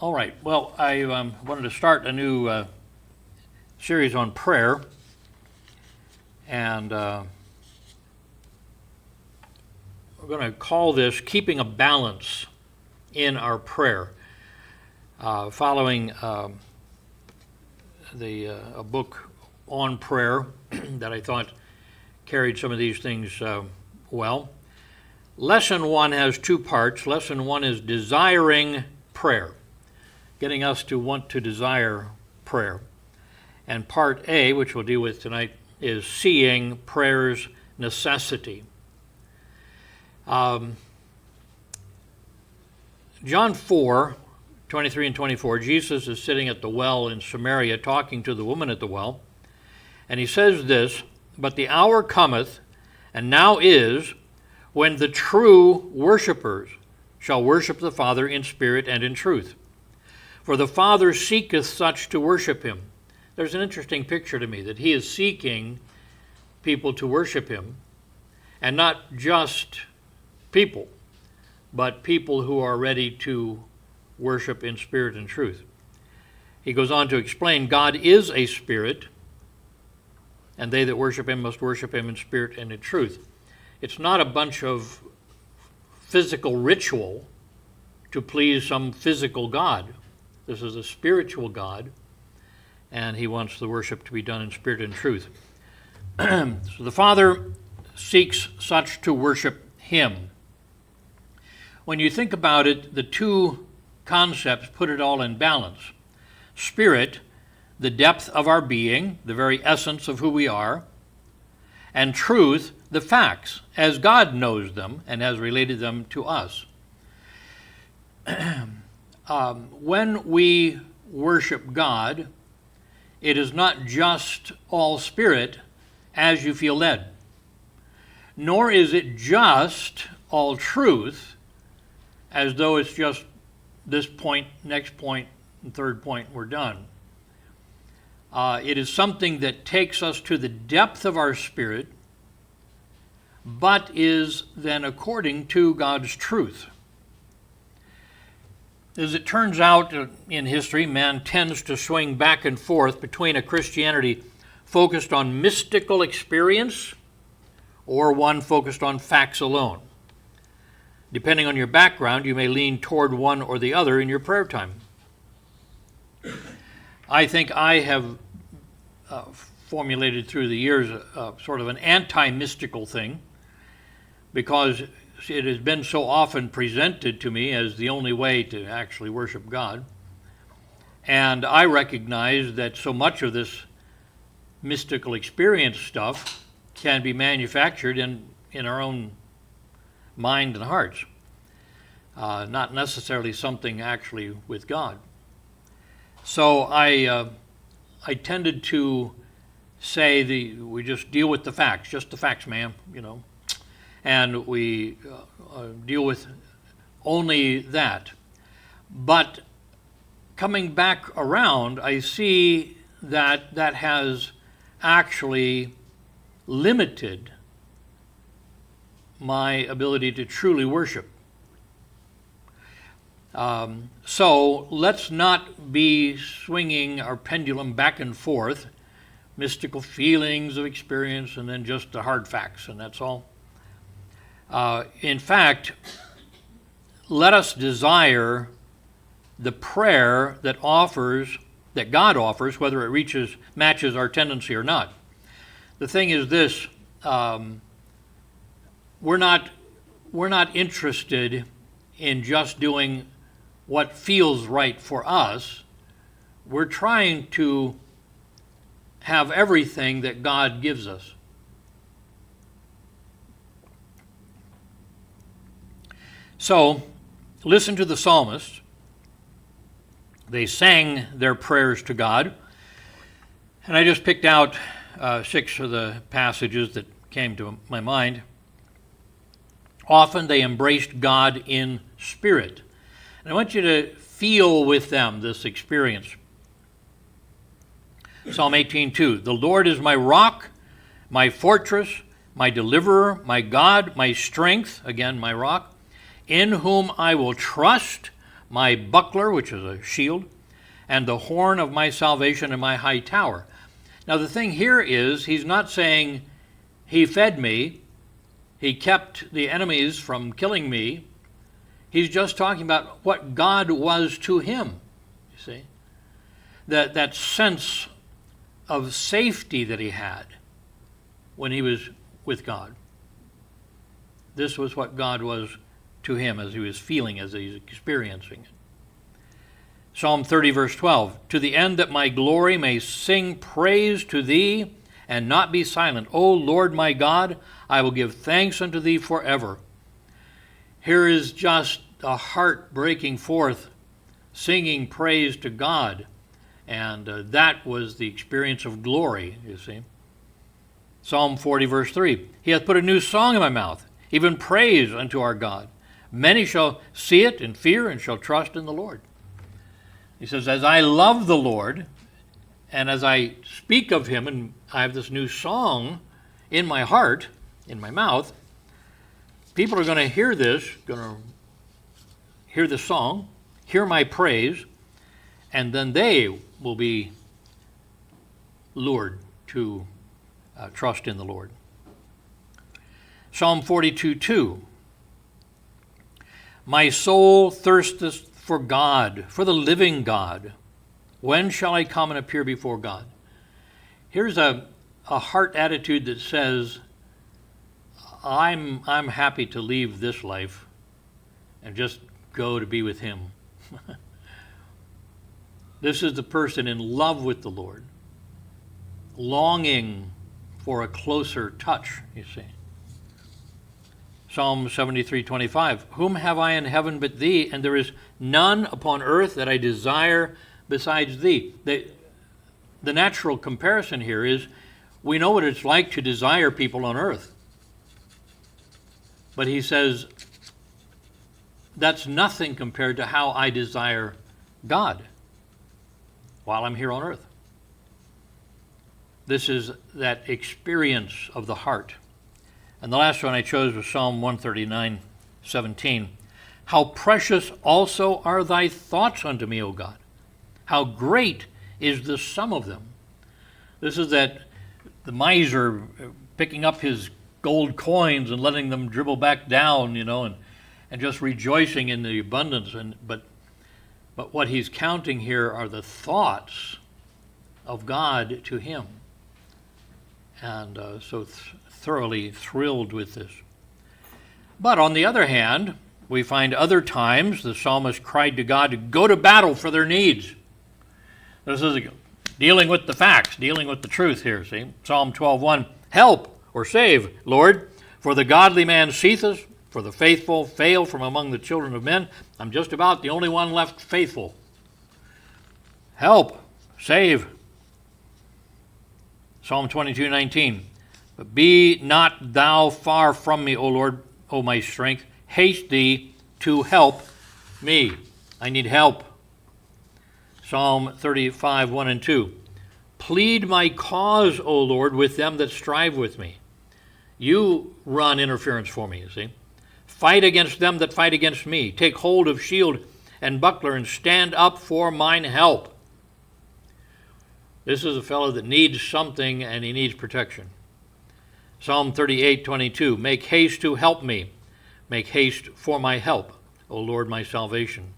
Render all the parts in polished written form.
All right. Well, I wanted to start a new series on prayer, and we're going to call this Keeping a Balance in Our Prayer, following a book on prayer that I thought carried some of these things well. Lesson 1 has two parts. Lesson 1 is desiring prayer, getting us to want to desire prayer. And part A, which we'll deal with tonight, is seeing prayer's necessity. John 4:23 and 24, Jesus is sitting at the well in Samaria talking to the woman at the well, and he says this, "But the hour cometh, and now is, when the true worshipers shall worship the Father in spirit and in truth. For the Father seeketh such to worship him." There's an interesting picture to me that he is seeking people to worship him, and not just people, but people who are ready to worship in spirit and truth. He goes on to explain God is a spirit, and they that worship him must worship him in spirit and in truth. It's not a bunch of physical ritual to please some physical God. This is a spiritual God, and he wants the worship to be done in spirit and truth. So the Father seeks such to worship him. When you think about it, the two concepts put it all in balance. Spirit, the depth of our being, the very essence of who we are, and truth, the facts, as God knows them and has related them to us. When we worship God, it is not just all spirit as you feel led, nor is it just all truth as though it's just this point, next point, and third point, we're done. It is something that takes us to the depth of our spirit, but is then according to God's truth. As it turns out in history, man tends to swing back and forth between a Christianity focused on mystical experience or one focused on facts alone. Depending on your background, you may lean toward one or the other in your prayer time. I think I have formulated through the years sort of an anti-mystical thing, because it has been so often presented to me as the only way to actually worship God. And I recognize that so much of this mystical experience stuff can be manufactured in our own mind and hearts, not necessarily something actually with God. So I tended to say we just deal with the facts, just the facts, ma'am, and we deal with only that. But coming back around, I see that has actually limited my ability to truly worship. So let's not be swinging our pendulum back and forth, mystical feelings of experience and then just the hard facts, and that's all. In fact, let us desire the prayer that God offers, whether it matches our tendency or not. The thing is this: we're not interested in just doing what feels right for us. We're trying to have everything that God gives us. So, listen to the psalmists. They sang their prayers to God, and I just picked out 6 of the passages that came to my mind. Often they embraced God in spirit. And I want you to feel with them this experience. Psalm 18:2, "The Lord is my rock, my fortress, my deliverer, my God, my strength," again, my rock, "in whom I will trust. my buckler, which is a shield, and the horn of my salvation and my high tower. Now the thing here is, he's not saying he fed me, he kept the enemies from killing me. He's just talking about what God was to him, you see. That sense of safety that he had when he was with God. This was what God was to him as he was feeling, as he was experiencing it. Psalm 30, verse 12, to the end that my glory may sing praise to thee and not be silent. O Lord my God, I will give thanks unto thee forever. Here is just a heart breaking forth, singing praise to God. And that was the experience of glory, you see. Psalm 40, verse 3, he hath put a new song in my mouth, even praise unto our God. Many shall see it and fear and shall trust in the Lord. He says, as I love the Lord, and as I speak of him, and I have this new song in my heart, in my mouth, people are going to hear this, going to hear the song, hear my praise, and then they will be lured to trust in the Lord. Psalm 42:2. My soul thirsteth for God, for the living God. When shall I come and appear before God? Here's a heart attitude that says, I'm happy to leave this life and just go to be with him. This is the person in love with the Lord, longing for a closer touch, you see. Psalm 73:25, whom have I in heaven but thee, and there is none upon earth that I desire besides thee. The natural comparison here is, we know what it's like to desire people on earth. But he says, that's nothing compared to how I desire God while I'm here on earth. This is that experience of the heart. And the last one I chose was Psalm 139:17. How precious also are thy thoughts unto me, O God. How great is the sum of them. This is that the miser picking up his gold coins and letting them dribble back down, and just rejoicing in the abundance. But what he's counting here are the thoughts of God to him. And so thoroughly thrilled with this. But on the other hand, we find other times the psalmist cried to God to go to battle for their needs. This is dealing with the facts, dealing with the truth here, see? Psalm 12:1, help or save, Lord, for the godly man ceaseth, for the faithful fail from among the children of men. I'm just about the only one left faithful. Help, save. Psalm 22:19, but be not thou far from me, O Lord, O my strength. Haste thee to help me. I need help. Psalm 35:1-2, plead my cause, O Lord, with them that strive with me. You run interference for me, you see. Fight against them that fight against me. Take hold of shield and buckler and stand up for mine help. This is a fellow that needs something, and he needs protection. Psalm 38:22, make haste to help me. Make haste for my help, O Lord, my salvation.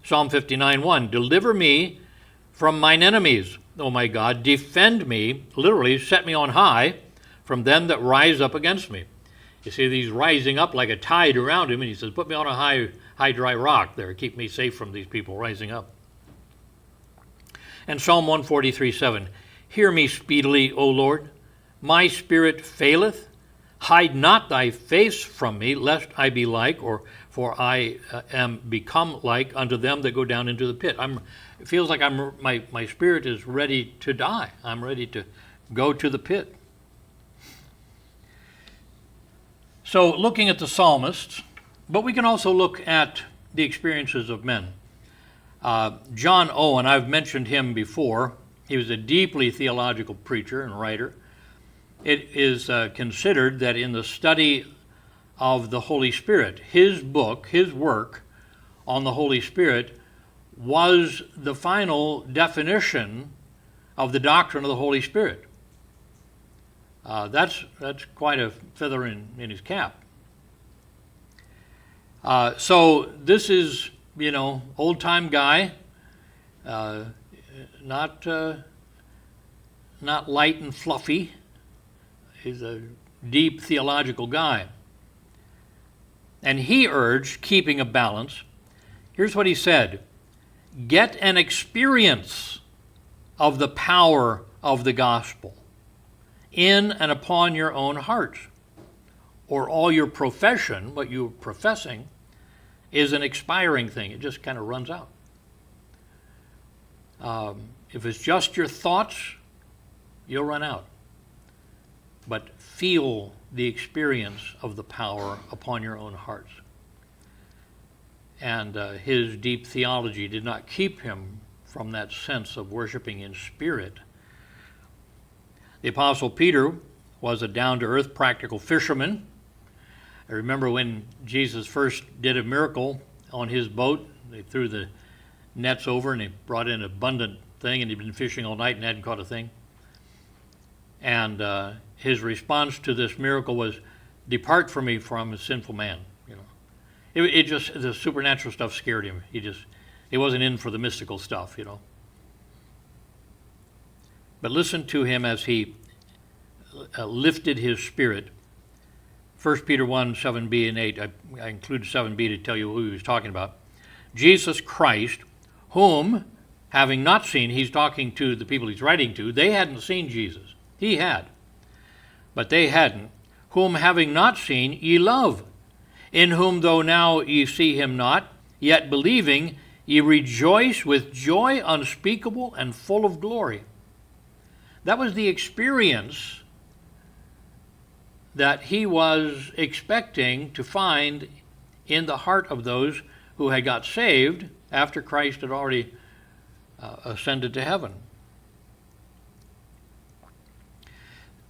Psalm 59:1, deliver me from mine enemies, O my God. Defend me, literally set me on high, from them that rise up against me. You see, he's rising up like a tide around him, and he says, put me on a high dry rock there. Keep me safe from these people rising up. And Psalm 143:7, hear me speedily, O Lord. My spirit faileth. Hide not thy face from me, lest I be like, for I am become like unto them that go down into the pit. It feels like my spirit is ready to die. I'm ready to go to the pit. So looking at the psalmists, but we can also look at the experiences of men. John Owen, I've mentioned him before. He was a deeply theological preacher and writer. It is considered that in the study of the Holy Spirit, his book, his work, on the Holy Spirit was the final definition of the doctrine of the Holy Spirit. That's quite a feather in his cap. So this is, old-time guy, not light and fluffy. He's a deep theological guy. And he urged keeping a balance. Here's what he said: get an experience of the power of the gospel in and upon your own hearts, or all your profession, what you're professing, is an expiring thing. It just kind of runs out. If it's just your thoughts, you'll run out. But feel the experience of the power upon your own hearts. And his deep theology did not keep him from that sense of worshiping in spirit. The Apostle Peter was a down-to-earth practical fisherman. I remember when Jesus first did a miracle on his boat. They threw the nets over and they brought in an abundant thing, and he'd been fishing all night and hadn't caught a thing. And his response to this miracle was, "Depart from me, for I'm a sinful man." It just, the supernatural stuff scared him. He wasn't in for the mystical stuff, But listen to him as he lifted his spirit. 1 Peter 1, 7b and 8, I included 7b to tell you who he was talking about. Jesus Christ, whom, having not seen, he's talking to the people he's writing to, they hadn't seen Jesus. He had, but they hadn't. Whom, having not seen, ye love, in whom though now ye see him not, yet believing, ye rejoice with joy unspeakable and full of glory. That was the experience that he was expecting to find in the heart of those who had got saved after Christ had already ascended to heaven.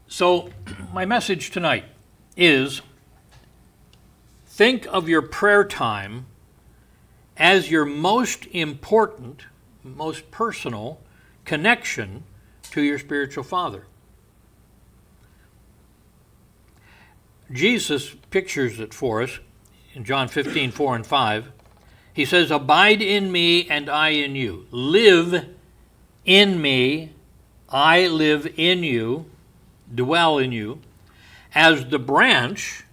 So my message tonight is, think of your prayer time as your most important, most personal connection to your spiritual father. Jesus pictures it for us in John 15, 4 and 5. He says, abide in me and I in you. Live in me, I live in you, dwell in you, as the branch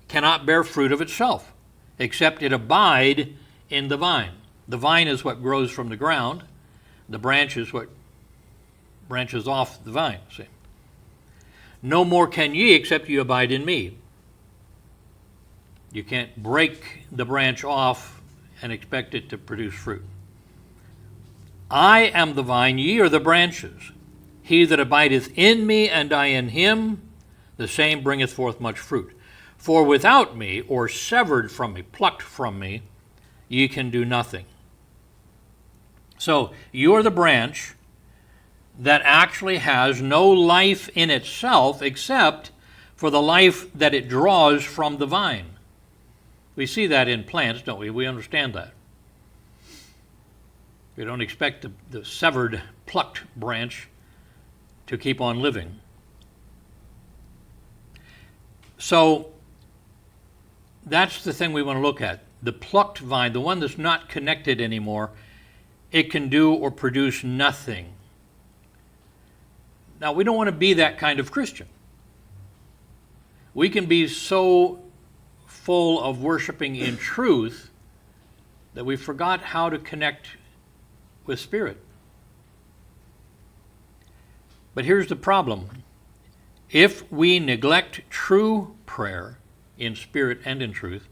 cannot bear fruit of itself, except it abide in the vine. The vine is what grows from the ground. The branch is what branches off the vine. See? No more can ye except you abide in me. You can't break the branch off and expect it to produce fruit. I am the vine, ye are the branches. He that abideth in me and I in him, the same bringeth forth much fruit. For without me, or severed from me, plucked from me, ye can do nothing. So you are the branch that actually has no life in itself except for the life that it draws from the vine. We see that in plants, don't we? We understand that. We don't expect the severed, plucked branch to keep on living. So that's the thing we want to look at. The plucked vine, the one that's not connected anymore, it can do or produce nothing. Now, we don't want to be that kind of Christian. We can be so full of worshiping in truth that we forgot how to connect with spirit. But here's the problem. If we neglect true prayer in spirit and in truth,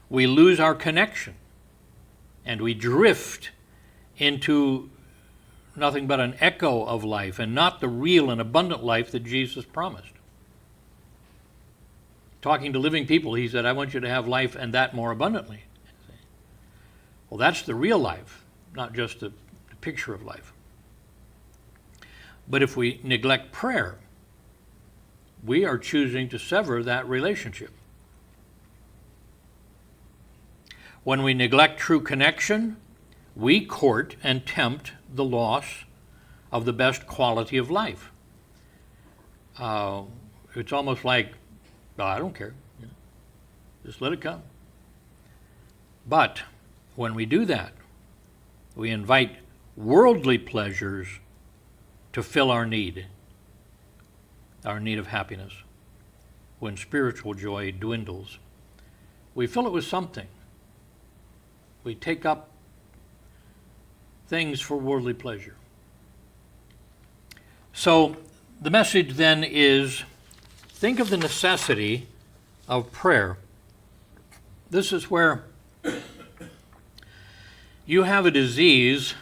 we lose our connection and we drift into nothing but an echo of life and not the real and abundant life that Jesus promised. Talking to living people, he said, I want you to have life and that more abundantly. Well, that's the real life, not just the picture of life. But if we neglect prayer, we are choosing to sever that relationship. When we neglect true connection, we court and tempt the loss of the best quality of life. It's almost like, oh, I don't care. Just let it come. But when we do that, we invite worldly pleasures to fill our need of happiness. When spiritual joy dwindles, we fill it with something. We take up things for worldly pleasure. So the message then is, think of the necessity of prayer. This is where you have a disease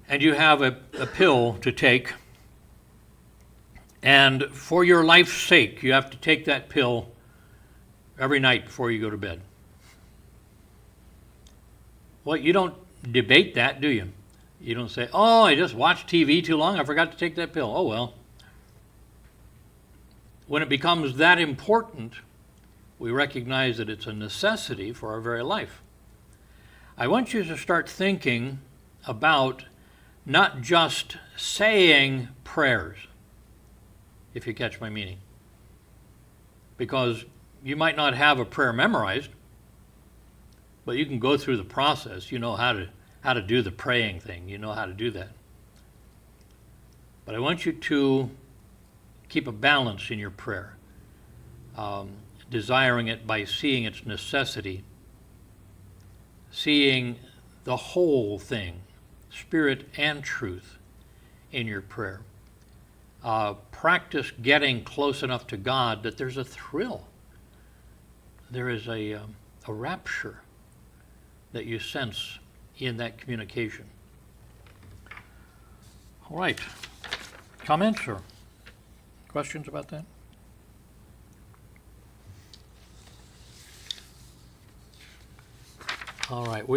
and you have a pill to take, and for your life's sake, you have to take that pill every night before you go to bed. Well, you don't debate that, do you? You don't say, oh, I just watched TV too long, I forgot to take that pill. Oh, well. When it becomes that important, we recognize that it's a necessity for our very life. I want you to start thinking about not just saying prayers, if you catch my meaning. Because you might not have a prayer memorized, but you can go through the process. You know how to do the praying thing. You know how to do that. But I want you to keep a balance in your prayer, desiring it by seeing its necessity, seeing the whole thing, spirit and truth, in your prayer. Practice getting close enough to God that there's a thrill. There is a rapture that you sense in that communication. All right. Comments or questions about that? All right.